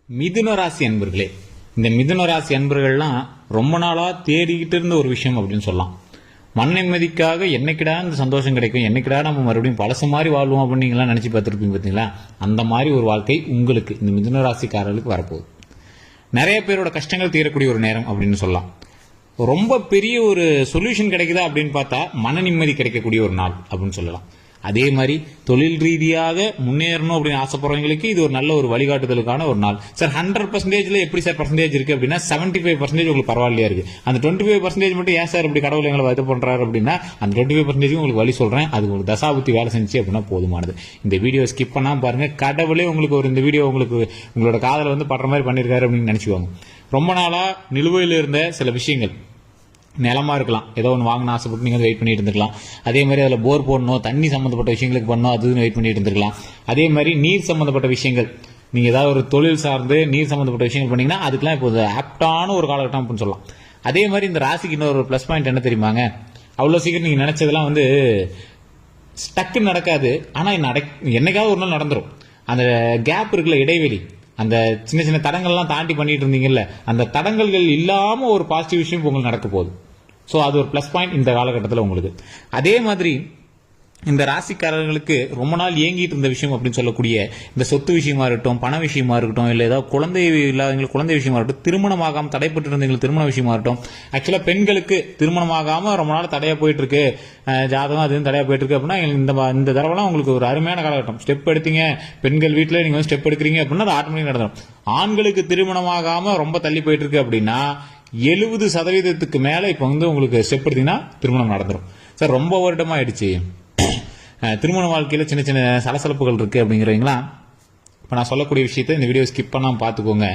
மிதுன ராசி அன்பர்களே, இந்த மிதுன ராசி அன்பர்கள்லாம் ரொம்ப நாளா தேடிக்கிட்டு இருந்த ஒரு விஷயம் அப்படின்னு சொல்லலாம். மன நிம்மதிக்காக என்னைக்கிடா இந்த சந்தோஷம் கிடைக்கும், என்னைக்கிடா நம்ம மறுபடியும் பழசு மாதிரி வாழ்வோம் அப்படின்னு நீங்களாம் நினைச்சு பார்த்துருப்பீங்க பார்த்தீங்களா? அந்த மாதிரி ஒரு வாழ்க்கை உங்களுக்கு இந்த மிதுன ராசிக்காரர்களுக்கு வரப்போகுது. நிறைய பேரோட கஷ்டங்கள் தீரக்கூடிய ஒரு நேரம் அப்படின்னு சொல்லலாம். ரொம்ப பெரிய ஒரு சொல்யூஷன் கிடைக்குதா அப்படின்னு பார்த்தா மன நிம்மதி கிடைக்கக்கூடிய ஒரு நாள் அப்படின்னு சொல்லலாம். அதே மாதிரி தொழில் ரீதியாக முன்னேறணும் அப்படின்னு ஆசைப்படுறவங்களுக்கு இது ஒரு நல்ல ஒரு வழிகாட்டுதலுக்கான ஒரு நாள். சார் 100% எப்படி சார் பர்சன்டேஜ் இருக்கு அப்படின்னா 75% உங்களுக்கு பரவாயில்லையா இருக்கு. அந்த 25% மட்டும் ஏன் சார் இப்படி கடவுள் எங்களை இது பண்றாரு அப்படின்னா அந்த 25% உங்களுக்கு வழி சொல்றேன். அது ஒரு தசாபுத்தி வேலை செஞ்சு அப்படின்னா போதுமானது. இந்த வீடியோ ஸ்கிப் பண்ணாம பாருங்க. கடவுளே உங்களுக்கு ஒரு இந்த வீடியோ உங்களுக்கு உங்களோட காதல வந்து படுற மாதிரி பண்ணிருக்காரு அப்படின்னு நினைச்சுவாங்க. ரொம்ப நாளா நிலுவையில் இருந்த சில விஷயங்கள், நிலமா இருக்கலாம், ஏதோ ஒன்று வாங்கின ஆசைப்பட்டு நீங்கள் வெயிட் பண்ணிட்டு இருந்திருக்கலாம். அதே மாதிரி அதில் போர் போடணும், தண்ணி சம்மந்தப்பட்ட விஷயங்களுக்கு பண்ணணும், அதுன்னு வெயிட் பண்ணிட்டு இருந்திருக்கலாம். அதே மாதிரி நீர் சம்மந்தப்பட்ட விஷயங்கள், நீங்கள் ஏதாவது ஒரு தொழில் சார்ந்து நீர் சம்மந்தப்பட்ட விஷயங்கள் பண்ணீங்கன்னா அதுக்கெல்லாம் இப்போ ஆப்டான ஒரு காலகட்டம் அப்படின்னு சொல்லலாம். அதே மாதிரி இந்த ராசிக்கு இன்னொரு ப்ளஸ் பாயிண்ட் என்ன தெரியுமாங்க? அவ்வளோ சீக்கிரம் நீங்கள் நினைச்சதெல்லாம் வந்து ஸ்டக்குன்னு நடக்காது. ஆனால் என்னைக்காவது ஒரு நாள் நடந்துடும். அந்த கேப் இருக்குல்ல, இடைவெளி, அந்த சின்ன சின்ன தடங்கள்லாம் தாண்டி பண்ணிட்டு இருந்தீங்கல்ல, அந்த தடங்கல்கள் இல்லாம ஒரு பாசிட்டிவ் விஷயம் உங்களுக்கு நடக்க போகுது. ஸோ அது ஒரு பிளஸ் பாயிண்ட் இந்த காலகட்டத்தில் உங்களுக்கு. அதே மாதிரி இந்த ராசிக்காரர்களுக்கு ரொம்ப நாள் ஏங்கிட்டு இருந்த விஷயம் அப்படின்னு சொல்லக்கூடிய இந்த சொத்து விஷயமா இருக்கட்டும், பண விஷயமா இருக்கட்டும், இல்லை ஏதாவது குழந்தை இல்லாதவங்களுக்கு குழந்தை விஷயமா இருக்கட்டும், திருமணமாகாம தடைப்பட்டு இருந்தவங்களுக்கு திருமண விஷயமா இருக்கட்டும். ஆக்சுவலா பெண்களுக்கு திருமணமாகாம ரொம்ப நாள் தடையா போயிட்டு இருக்கு, ஜாதகம் அது தடையா போயிட்டு இருக்கு அப்படின்னா இந்த தடவைலாம் உங்களுக்கு ஒரு அருமையான காலகட்டம். ஸ்டெப் எடுத்தீங்க, பெண்கள் வீட்டில் நீங்க வந்து ஸ்டெப் எடுக்கிறீங்க அப்படின்னா அது ஆட்டோமேட்டிக் நடந்துடும். ஆண்களுக்கு திருமணமாகாம ரொம்ப தள்ளி போயிட்டு இருக்கு அப்படின்னா 70% மேல இப்ப வந்து உங்களுக்கு ஸ்டெப் எடுத்தீங்கன்னா திருமணம் நடந்துடும். சார் ரொம்ப வருடமா ஆயிடுச்சு, திருமண வாழ்க்கையில சின்ன சின்ன சலசலப்புகள் இருக்கு அப்படிங்கிறீங்களா? இப்ப நான் சொல்லக்கூடிய விஷயத்தை இந்த வீடியோ ஸ்கிப் பண்ணாம பாத்துக்கோங்க.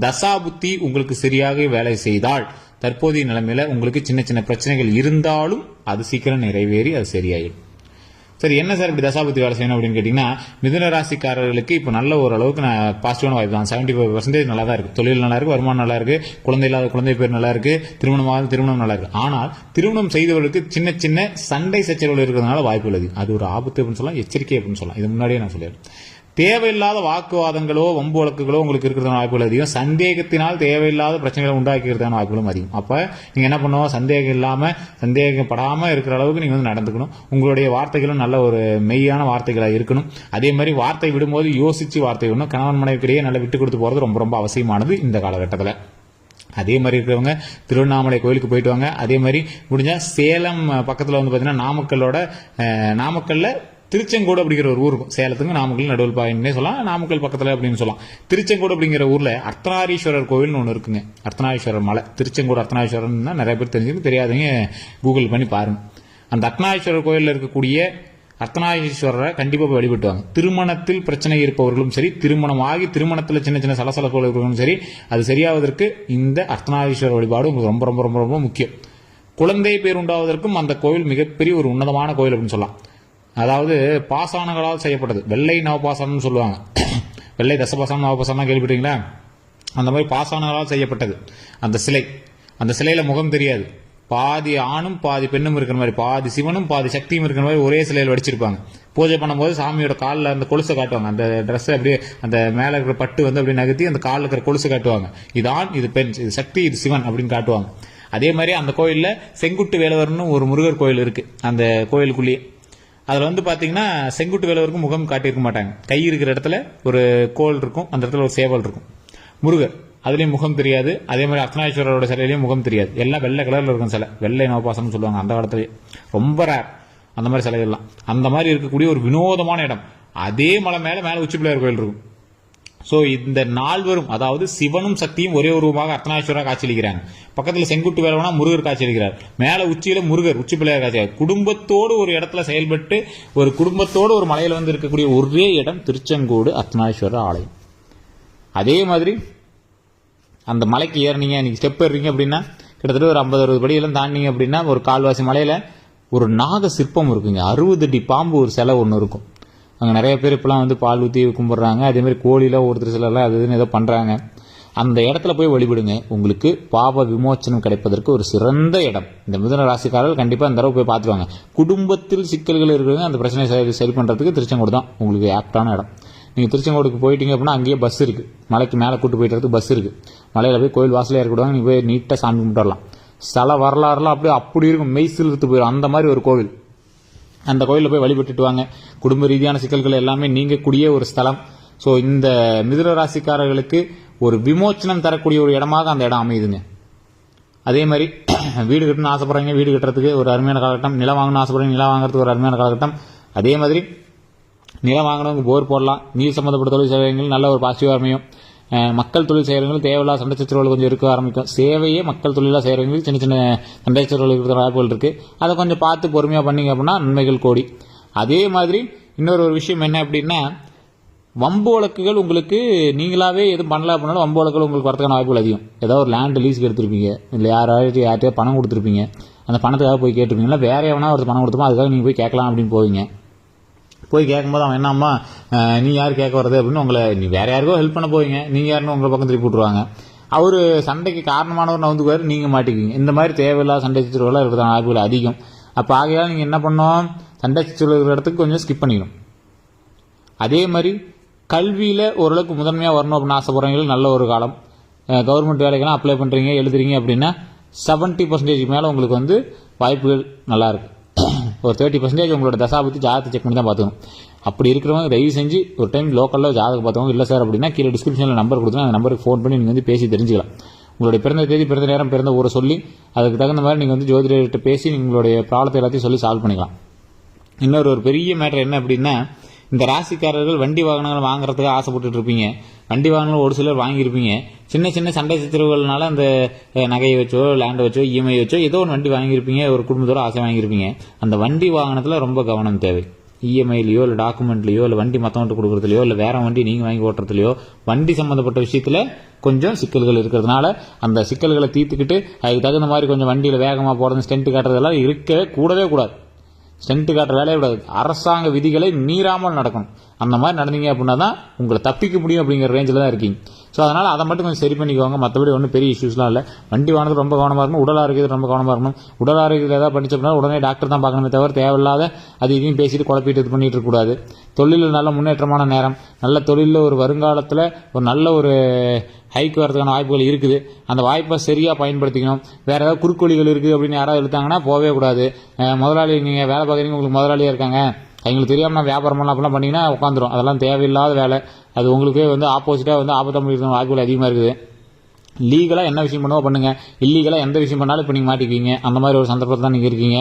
தசாபுத்தி உங்களுக்கு சரியாக வேலை செய்தால் தற்போதைய நிலைமையில உங்களுக்கு சின்ன சின்ன பிரச்சனைகள் இருந்தாலும் அது சீக்கிரம் நிறைவேறி அது சரியாயிடும். சரி, என்ன சார் இப்படி தசாபுத்தி வேலை செய்யணும் அப்படின்னு கேட்டீங்கன்னா, மிதுன ராசிக்காரர்களுக்கு இப்போ நல்ல ஓரளவுக்கு பாசிட்டிவான வாய்ப்பு தான். 75% நல்லா தான் இருக்கு. தொழில் நல்லா இருக்கு, வருமானம் நல்லா இருக்கு, குழந்தை இல்லாத குழந்தை பேர் நல்லா இருக்கு, திருமணம் நல்லா இருக்கு. ஆனால் திருமணம் செய்தவர்களுக்கு சின்ன சின்ன சண்டை சச்சரவுகள் இருக்கிறதுனால வாய்ப்பு உள்ளது. அது ஒரு ஆபத்து அப்படின்னு சொல்லலாம், எச்சரிக்கை அப்படின்னு சொல்லலாம். இது முன்னாடியே நான் சொல்லிடுறேன். தேவையில்லாத வாக்குவாதங்களோ வம்பு வழக்குகளோ உங்களுக்கு இருக்கிறதான வாய்ப்புகள் அதிகம். சந்தேகத்தினால் தேவையில்லாத பிரச்சனைகளை உண்டாக்கிறதான வாய்ப்புகளும் அதிகம். அப்ப நீங்க என்ன பண்ணுவோம், சந்தேகப்படாம இருக்கிற அளவுக்கு நீங்க வந்து நடந்துக்கணும். உங்களுடைய வார்த்தைகளும் நல்ல ஒரு மெய்யான வார்த்தைகளா இருக்கணும். அதே மாதிரி வார்த்தை விடும்போது யோசிச்சு வார்த்தை விடணும். கணவன் மனைவிக்கிடையே நல்லா விட்டு கொடுத்து போறது ரொம்ப ரொம்ப அவசியமானது இந்த காலகட்டத்தில். அதே மாதிரி இருக்கிறவங்க திருவண்ணாமலை கோயிலுக்கு போயிட்டு வாங்க. அதே மாதிரி முடிஞ்சா சேலம் பக்கத்தில் வந்து பாத்தீங்கன்னா நாமக்கல்ல திருச்செங்கோடு அப்படிங்கிற ஒரு ஊர் இருக்கும். சேலத்துக்கு நாமக்கல் நடுவில் பாயின்னே சொல்லலாம், நாமக்கல் பக்கத்தில் அப்படின்னு சொல்லலாம். திருச்செங்கோடு அப்படிங்கிற ஊர்ல அர்த்தநாரீஸ்வரர் கோவில்னு ஒன்று இருக்குங்க. அர்த்தநாரீஸ்வரர் மலை, திருச்செங்கோடு அர்த்தநாரீஸ்வரர் நிறைய பேர் தெரிஞ்சுக்கு, தெரியாதவங்க கூகுள் பண்ணி பாருங்க. அந்த அர்த்தநாரீஸ்வரர் கோயிலில் இருக்கக்கூடிய அர்த்தநாரீஸ்வரரை கண்டிப்பாக போய் வழிபட்டுவாங்க. திருமணத்தில் பிரச்சனை இருப்பவர்களும் சரி, திருமணம் ஆகி திருமணத்தில் சின்ன சின்ன சலசலப்புகள் இருப்பவர்களும் சரி, அது சரியாவதற்கு இந்த அர்த்தநாரீஸ்வரர் வழிபாடு உங்களுக்கு ரொம்ப ரொம்ப ரொம்ப ரொம்ப முக்கியம். குழந்தை பேர் உண்டாவதற்கும் அந்த கோவில் மிகப்பெரிய ஒரு உன்னதமான கோயில் அப்படின்னு சொல்லலாம். அதாவது பாசானங்களால் செய்யப்பட்டது. வெள்ளை நவபாசனம் சொல்லுவாங்க. வெள்ளை தசபாசனம் நவபாசனம் கேள்விப்பட்டீங்களா? அந்த மாதிரி பாசானங்களால் செய்யப்பட்டது அந்த சிலை. அந்த சிலையில முகம் தெரியாது. பாதி ஆணும் பாதி பெண்ணும் இருக்கிற மாதிரி, பாதி சிவனும் பாதி சக்தியும் இருக்கிற மாதிரி ஒரே சிலையில் வடிச்சிருப்பாங்க. பூஜை பண்ணும்போது சாமியோட காலில் அந்த கொலுசை காட்டுவாங்க. அந்த ட்ரெஸ் அப்படியே அந்த மேல இருக்கிற பட்டு வந்து அப்படியே நகர்த்தி அந்த காலில் இருக்கிற கொலுசை காட்டுவாங்க. இது ஆண், இது பெண், இது சக்தி, இது சிவன் அப்படின்னு காட்டுவாங்க. அதே மாதிரி அந்த கோயில்ல செங்குட்டு வேலவர்னு ஒரு முருகர் கோயில் இருக்கு. அந்த கோயிலுக்குள்ளேயே அதுல வந்து பாத்தீங்கன்னா செங்குட்டு வேலவருக்கும் முகம் காட்டியிருக்க மாட்டாங்க. கை இருக்கிற இடத்துல ஒரு கோல் இருக்கும், அந்த இடத்துல ஒரு சேவல் இருக்கும். முருகர் அதுலயும் முகம் தெரியாது. அதே மாதிரி அர்த்தநாரீஸ்வரரோட சிலையிலையும் முகம் தெரியாது. எல்லாம் வெள்ளை கலர்ல இருக்கும் சிலை. வெள்ளை நவபாசனம் சொல்லுவாங்க அந்த காலத்திலேயே. ரொம்ப ரேர் அந்த மாதிரி சிலைகள்லாம். அந்த மாதிரி இருக்கக்கூடிய ஒரு வினோதமான இடம். அதே மலை மேல உச்சி பிள்ளையார் கோயில் இருக்கும். சோ இந்த நால்வரும், அதாவது சிவனும் சக்தியும் ஒரே உருவமாக அர்த்தநாரீஸ்வரர் காட்சியளிக்கிறாங்க. பக்கத்துல செங்குட்டு வேலவனா முருகர் காட்சியளிக்கிறார். மேல உச்சியில முருகர் உச்சி பிள்ளையார் காட்சி. குடும்பத்தோடு ஒரு இடத்துல செயல்பட்டு ஒரு குடும்பத்தோடு ஒரு மலையில வந்து இருக்கக்கூடிய ஒரே இடம் திருச்செங்கோடு அர்த்தநாரீஸ்வரர் ஆலயம். அதே மாதிரி அந்த மலைக்கு ஏறினீங்க, நீங்க ஸ்டெப் ஏறீங்க அப்படின்னா கிட்டத்தட்ட ஒரு 50-60 படியெல்லாம் தாண்டிங்க அப்படின்னா ஒரு கால்வாசி மலையில ஒரு நாக சிற்பம் இருக்குங்க. 60 அடி பாம்பு ஒரு சிலை ஒன்று இருக்கும். அங்கே நிறைய பேர் இப்பெல்லாம் வந்து பால் ஊற்றி கும்பிட்றாங்க. அதே மாதிரி கோழில ஒருத்தர் சிலர்லாம் அது இதுன்னு ஏதோ பண்றாங்க. அந்த இடத்துல போய் வழிபடுங்க. உங்களுக்கு பாவ விமோச்சனம் கிடைப்பதற்கு ஒரு சிறந்த இடம். இந்த மிதுன ராசிக்காரர்கள் கண்டிப்பா இந்த தடவை போய் பார்த்துருவாங்க. குடும்பத்தில் சிக்கல்கள் இருக்கிறவங்க அந்த பிரச்சனை சரி பண்றதுக்கு திருச்செங்கோடு தான் உங்களுக்கு ஆப்டான இடம். நீங்கள் திருச்செங்கோடுக்கு போயிட்டீங்க அப்படின்னா அங்கேயே பஸ் இருக்குது, மலைக்கு மேலே கூட்டு போயிட்டு பஸ் இருக்குது. மலையில் போய் கோயில் வாசலே இறக்கிடுவாங்க, நீங்கள் போய் நீட்டாக சாமி கும்பிட்டுலாம். ஸ்தல வரலாறுலாம் அப்படி இருக்கும், மெய்சில் இழுத்து போயிடும். அந்த மாதிரி ஒரு கோவில். அந்த கோயிலில் போய் வழிபட்டுட்டு வாங்க. குடும்ப ரீதியான சிக்கல்கள் எல்லாமே நீங்கக்கூடிய ஒரு ஸ்தலம். ஸோ இந்த மிதுன ராசிக்காரர்களுக்கு ஒரு விமோச்சனம் தரக்கூடிய ஒரு இடமாக அந்த இடம் அமையுதுங்க. அதே மாதிரி வீடு கட்டணும்னு ஆசைப்படுறீங்க, வீடு கட்டுறதுக்கு ஒரு அருமையான காலகட்டம். நிலம் வாங்கணும்னு ஆசைப்படுறீங்க, நிலம் வாங்குறதுக்கு ஒரு அருமையான காலகட்டம். அதே மாதிரி நிலம் வாங்கினவங்க போர் போடலாம். நீர் சம்மந்தப்பட்ட தொழில் செய்கிறவங்க நல்ல ஒரு பாசிட்டிவாக அமையும். மக்கள் தொழில் செய்கிறவங்க தேவையில்லா சண்டை சச்சரவுகள் கொஞ்சம் இருக்க ஆரம்பிக்கும். சேவையே மக்கள் தொழிலாக செய்கிறவங்களுக்கு சின்ன சின்ன சண்டை சச்சரவுகள் இருக்கிற வாய்ப்புகள் இருக்குது. அதை கொஞ்சம் பார்த்து பொறுமையாக பண்ணிங்க அப்படின்னா நன்மைகள் கோடி. அதே மாதிரி இன்னொரு விஷயம் என்ன அப்படின்னா, வம்பு வழக்குகள் உங்களுக்கு நீங்களாவே எதுவும் பண்ணல அப்படின்னாலும் வம்பு வழக்குகள் உங்களுக்கு வரதுக்கான வாய்ப்புகள் அதிகம். ஏதாவது ஒரு லேண்ட் லீஸுக்கு எடுத்திருப்பீங்க, இல்லை யார்கிட்டயாவது பணம் கொடுத்துருப்பீங்க, அந்த பணத்துக்காக போய் கேட்டிருப்பீங்களா, வேற எவனா ஒரு பணம் கொடுத்துப்போம், அதுக்காக நீங்கள் போய் கேட்கலாம் அப்படின்னு போவீங்க. போய் கேட்கும்போது அவன் என்னம்மா நீ யார் கேட்க வர்றது அப்படின்னு உங்களை, நீ வேற யாருக்கோ ஹெல்ப் பண்ண போவீங்க, நீங்கள் யாருன்னு உங்களை பக்கம் திருப்பி விட்டுருவாங்க. அவர் சண்டைக்கு காரணமானவர் நவுந்துக்குவார், நீங்கள் மாட்டிக்குவீங்க. இந்த மாதிரி தேவையில்லாத சண்டை சச்சரவுகளாக இருக்கிறதான வாய்ப்புகள் அதிகம். அப்போ ஆகையால் நீங்கள் என்ன பண்ணோம், சண்டை சச்சரவு இருக்கிற இடத்துக்கு கொஞ்சம் ஸ்கிப் பண்ணிக்கணும். அதே மாதிரி கல்வியில் ஓரளவுக்கு முதன்மையாக வரணும் அப்படின்னு ஆசைப்படுறவங்களுக்கு நல்ல ஒரு காலம். கவர்மெண்ட் வேலைக்கெல்லாம் அப்ளை பண்ணுறீங்க, எழுதுறீங்க அப்படின்னா 70% மேலே உங்களுக்கு வாய்ப்புகள் நல்லாயிருக்கு. ஒரு 30% உங்களோட தசாபத்தி ஜாதகத்தை செக் பண்ணி தான் பார்த்துக்கணும். அப்படி இருக்கிறவங்க தயவு செஞ்சு ஒரு டைம் லோக்கலில் ஜாதகம் பார்த்தவங்க இல்லை சார் அப்படின்னா கீழே டிஸ்கிரிப்ஷனில் நம்பர் கொடுத்துனா அந்த நம்பருக்கு ஃபோன் பண்ணி நீங்கள் பேசி தெரிஞ்சுக்கலாம். உங்களுடைய பிறந்த தேதி, பிறந்த நேரம், பிறந்த ஊரை சொல்லி அதுக்கு தகுந்த மாதிரி நீங்கள் ஜோதிடர்கிட்ட பேசி உங்களுடைய ப்ராப்ளத்தை எல்லாத்தையும் சொல்லி சால்வ் பண்ணிக்கலாம். இன்னொரு ஒரு பெரிய மேட்டர் என்ன அப்படின்னா, இந்த ராசிக்காரர்கள் வண்டி வாகனங்கள் வாங்குறதுக்கு ஆசைப்பட்டு இருப்பீங்க. வண்டி வாகனங்கள் ஒரு சிலர் வாங்கியிருப்பீங்க. சின்ன சின்ன சண்டை சச்சரவுகள்னால அந்த நகையை வச்சோ லேண்டை வச்சோ இஎம்ஐ வச்சோ ஏதோ ஒரு வண்டி வாங்கியிருப்பீங்க, ஒரு குடும்பத்தோட ஆசை வாங்கியிருப்பீங்க. அந்த வண்டி வாகனத்தில் ரொம்ப கவனம் தேவை. இஎம்ஐலையோ இல்லை டாக்குமெண்ட்லையோ இல்லை வண்டி மற்றவன்ட்டு கொடுக்குறதுலையோ இல்லை வேற வண்டி நீங்கள் வாங்கி ஓட்டுறதுலையோ வண்டி சம்மந்தப்பட்ட விஷயத்தில் கொஞ்சம் சிக்கல்கள் இருக்கிறதுனால அந்த சிக்கல்களை தீர்த்துக்கிட்டு அதுக்கு தகுந்த மாதிரி கொஞ்சம் வண்டியில் வேகமாக போகிறது, ஸ்டென்ட் காட்டுறதெல்லாம் இருக்கவே கூடாது. ஸ்டென்ட் காட்டுற வேலையை விடாது. அரசாங்க விதிகளை மீறாமல் நடக்கணும். அந்த மாதிரி நடந்தீங்க அப்படின்னா தான் உங்களை தப்பிக்க முடியும் அப்படிங்கிற ரேஞ்சில் தான் இருக்கீங்க. ஸோ அதனால் அதை மட்டும் கொஞ்சம் சரி பண்ணிக்கோங்க. மற்றபடி ஒன்றும் பெரிய இஷ்யூஸ்லாம் இல்லை. வண்டி வாங்கினது ரொம்ப கவனமாக இருக்கணும். உடல் ஆரோக்கியத்தில் ரொம்ப கவனமாக இருக்கணும். உடல் ஆரோக்கியத்தில் ஏதாவது பண்ணிச்சு அப்படின்னா உடனே டாக்டர் தான் பார்க்கணுமே தவிர தேவையில்லாத அது இதையும் பேசிட்டு குழப்பிட்டு இது பண்ணிட்டு இருக்கக்கூடாது. தொழிலில் நல்ல முன்னேற்றமான நேரம். நல்ல தொழிலில் ஒரு வருங்காலத்தில் ஒரு நல்ல ஒரு ஹைக்கு வரதுக்கான வாய்ப்புகள் இருக்குது. அந்த வாய்ப்பை சரியாக பயன்படுத்திக்கணும். வேற ஏதாவது குறுக்கோளிகள் இருக்குது அப்படின்னு யாராவது எடுத்தாங்கன்னா போகவே கூடாது. முதலாளி, நீங்கள் வேலை பார்க்குறீங்க, உங்களுக்கு முதலாளியாக இருக்காங்க, அவங்களுக்கு தெரியாமல் நான் வியாபாரம் பண்ணலாம் அப்படிலாம் பண்ணிங்கன்னா உட்காந்துரும். அதெல்லாம் தேவையில்லாத வேலை. அது உங்களுக்கே ஆப்போசிட்டாக ஆபத்தாக இருக்கிற வாய்ப்புகள் அதிகமாக இருக்குது. லீகலாக என்ன விஷயம் பண்ணுவோ பண்ணுங்க, இல்லீகலாக எந்த விஷயம் பண்ணாலும் இப்போ நீங்கள் மாட்டிக்குவீங்க. அந்த மாதிரி ஒரு சந்தர்ப்பத்தில் தான் நீங்கள் இருக்கீங்க.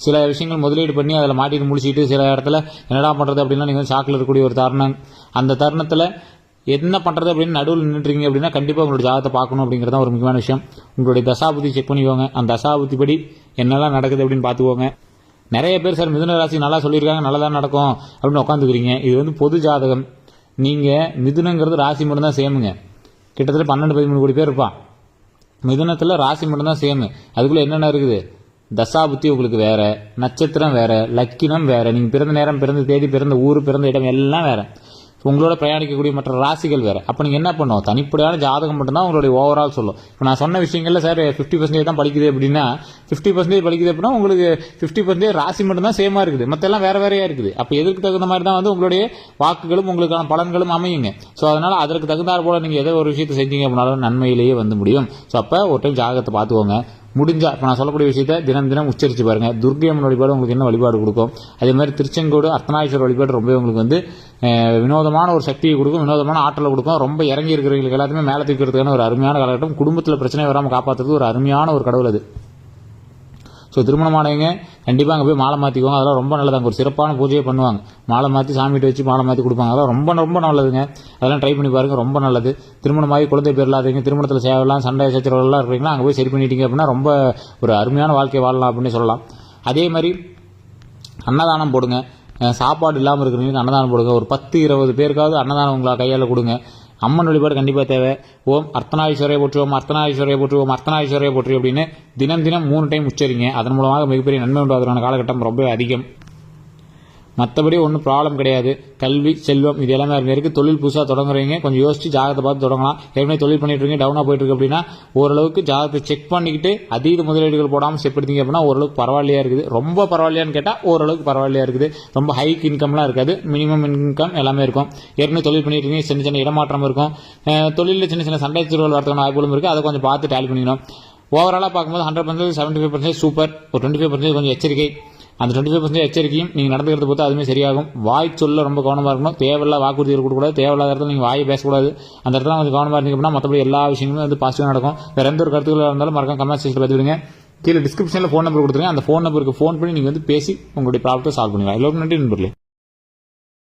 சில விஷயங்கள் முதலீடு பண்ணி அதில் மாட்டிட்டு முடிச்சுட்டு சில இடத்துல என்னடா பண்ணுறது அப்படின்னா நீங்கள் ஷாக்கில் இருக்கக்கூடிய ஒரு தருணம். அந்த தருணத்தில் என்ன பண்ணுறது அப்படின்னு நடுவில் நின்றுறீங்க அப்படின்னா கண்டிப்பாக உங்களோட ஜாதகத்தை பார்க்கணும் அப்படிங்கிறது தான் ஒரு முக்கியமான விஷயம். உங்களுடைய தசாபுத்தி செக் பண்ணிக்கோங்க. அந்த தசாபுத்தி படி என்னெல்லாம் நடக்குது அப்படின்னு பார்த்துக்கோங்க. நிறைய பேர் சார் மிதுன ராசி நல்லா சொல்லியிருக்காங்க, நல்லா தான் நடக்கும் அப்படின்னு உட்காந்துக்கிறீங்க. இது பொது ஜாதகம். நீங்கள் மிதுனங்கிறது ராசி மட்டும்தான் சேமுங்க. கிட்டத்தட்ட 12-13 கோடி பேர் இருப்பான். மிதுனத்தில் ராசி மட்டும்தான் சேமு. அதுக்குள்ளே என்னென்ன இருக்குது, தசாபுத்தி உங்களுக்கு வேற, நட்சத்திரம் வேற, லக்கினம் வேற, நீங்கள் பிறந்த நேரம், பிறந்த தேதி, பிறந்த ஊர், பிறந்த இடம் எல்லாம் வேற. உங்களோட பிரயாணிக்கக்கூடிய மற்ற ராசிகள் வேற. அப்போ நீங்கள் என்ன பண்ணுவோம், தனிப்படையான ஜாதகம் மட்டும்தான் உங்களுடைய ஓவரால் சொல்லும். இப்போ நான் சொன்ன விஷயங்கள்ல சார் 50% தான் படிக்குது அப்படின்னா 50% படிக்குது அப்படின்னா உங்களுக்கு 50% ராசி மட்டும்தான் சேமா இருக்குது, மற்ற எல்லாம் வேற வேறையா இருக்குது. அப்போ எதற்கு தகுந்த மாதிரி தான் உங்களுடைய வாக்குகளும் உங்களுக்கான பலன்களும் அமையுங்க. ஸோ அதனால அதற்கு தகுந்தாற் போல நீங்கள் ஏதோ ஒரு விஷயத்தை செஞ்சீங்க அப்படின்னாலும் நன்மையிலேயே முடியும். ஸோ அப்போ ஒரு டைம் ஜாதகத்தை பார்த்துக்கோங்க. முடிஞ்சா இப்போ நான் சொல்லக்கூடிய விஷயத்தை தினம் தினம் உச்சரித்து பாருங்க. துர்க்கை அம்மன் வழிபாடு உங்களுக்கு என்ன வழிபாடு கொடுக்கும், அதே மாதிரி திருச்செங்கோடு அர்த்தநாரீஸ்வரர் வழிபாடு ரொம்ப உங்களுக்கு வினோதமான ஒரு சக்தியை கொடுக்கும், வினோதமான ஆற்றலை கொடுக்கும். ரொம்ப இறங்கி இருக்கிறவங்களுக்கு எல்லாத்தையுமே மேலே தூக்கிறதுக்கான ஒரு அருமையான காலகட்டம். குடும்பத்தில் பிரச்சனை வராமல் காப்பாற்றுறது ஒரு அருமையான ஒரு கடவுள் அது. ஸோ திருமணமானவங்க கண்டிப்பாக அங்கே போய் மாலை மாற்றிக்குவாங்க. அதெல்லாம் ரொம்ப நல்லது. அங்கே ஒரு சிறப்பான பூஜையை பண்ணுவாங்க. மாலை மாற்றி சாமிகிட்ட வச்சு மாலை மாற்றி கொடுப்பாங்க. அதெல்லாம் ரொம்ப ரொம்ப நல்லதுங்க. அதெல்லாம் ட்ரை பண்ணி பாருங்கள், ரொம்ப நல்லது. திருமணமாகி குழந்தை பேர் இல்லாதவங்க, திருமணத்தில் சேவலாம் சண்டை சச்சரவுலாம் இருக்கிறீங்களா, அங்கே போய் சரி பண்ணிட்டீங்க அப்படின்னா ரொம்ப ஒரு அருமையான வாழ்க்கை வாழலாம் அப்படின்னு சொல்லலாம். அதே மாதிரி அன்னதானம் போடுங்க. சாப்பாடு இல்லாமல் இருக்கிறவங்களுக்கு அன்னதானம் போடுங்க. ஒரு 10-20 பேருக்காவது அன்னதானம் உங்களை கையால் கொடுங்க. அம்மன் வழிபாடு கண்டிப்பாக தேவை. ஓம் அர்த்தநாரீஸ்வரையை போற்றுவோம், அர்த்தநாரீஸ்வரையை போற்றுவோம், அர்த்தநாரீஸ்வரையை போற்றி அப்படின்னு தினம் தினம் 3 டைம் உச்சரிங்க. அதன் மூலமாக மிகப்பெரிய நன்மை உண்டாவதற்கான காலகட்டம் ரொம்ப அதிகம். மற்றபடி ஒன்றும் ப்ராப்ளம் கிடையாது. கல்வி, செல்வம் இது எல்லாமே அருமையாக இருக்குது. தொழில் புதுசாக தொடங்குறீங்க, கொஞ்சம் யோசிச்சு ஜாதகத்தை பார்த்து தொடங்கலாம். ஏற்கனவே தொழில் பண்ணிட்டு இருக்கீங்க, டவுனாக போயிட்டு இருக்கு அப்படின்னா ஓரளவுக்கு ஜாதகத்தை செக் பண்ணிக்கிட்டு அதீத முதலீடுகள் போடாமல் செக் எடுத்தீங்க அப்படின்னா ஓரளவுக்கு பரவாயில்லையா இருக்குது. ரொம்ப பரவாயில்லையான்னு கேட்டால் ஓரளவுக்கு பரவாயில்லையா இருக்குது. ரொம்ப ஹைக் இன்கம்லாம் இருக்காது, மினிமம் இன்கம் எல்லாமே இருக்கும். ஏற்கனவே தொழில் பண்ணிட்டு இருக்கீங்க, சின்ன சின்ன இடமாற்றம் இருக்கும், தொழிலில் சின்ன சின்ன சண்டை சிறுவல் வரதுக்கான வாய்ப்புகளும் இருக்குது. அதை கொஞ்சம் பார்த்து டேலி பண்ணிக்கணும். ஓவராலாக பார்க்கும்போது 100% 75% சூப்பர். ஒரு 25% கொஞ்சம் எச்சரிக்கை. அந்த 25% எச்சரிக்கையும் நீங்கள் நடந்துக்கிறத பொறுத்து அதுவுமே சரியாகும். வாய் சொல்ல ரொம்ப கவனமாக இருக்கணும். தேவையில்லா வாக்குறுதிகள் கொடுக்கக்கூடாது. தேவையில்லாத இடத்துல நீங்கள் வாயை பேசக்கூடாது. அந்த இடத்துல கொஞ்சம் கவனமாக இருந்தீங்க அப்படின்னா மற்றபடி எல்லா விஷயங்களும் வந்து பாசிட்டிவாக நடக்கும். வேறு எந்த ஒரு கருத்துக்கள் இருந்தாலும் மறக்காம கமெண்ட் செக்ஷனில் பதிவிடுங்க. கீழே டிஸ்கிரிப்ஷனில் ஃபோன் நம்பர் கொடுத்துருங்க. அந்த ஃபோன் நம்பருக்கு ஃபோன் பண்ணி நீங்கள் வந்து பேசி உங்களுடைய ப்ராப்ளத்தை சால்வ் பண்ணுவீங்க. எல்லோருக்கும் நன்றி நண்பர்களே.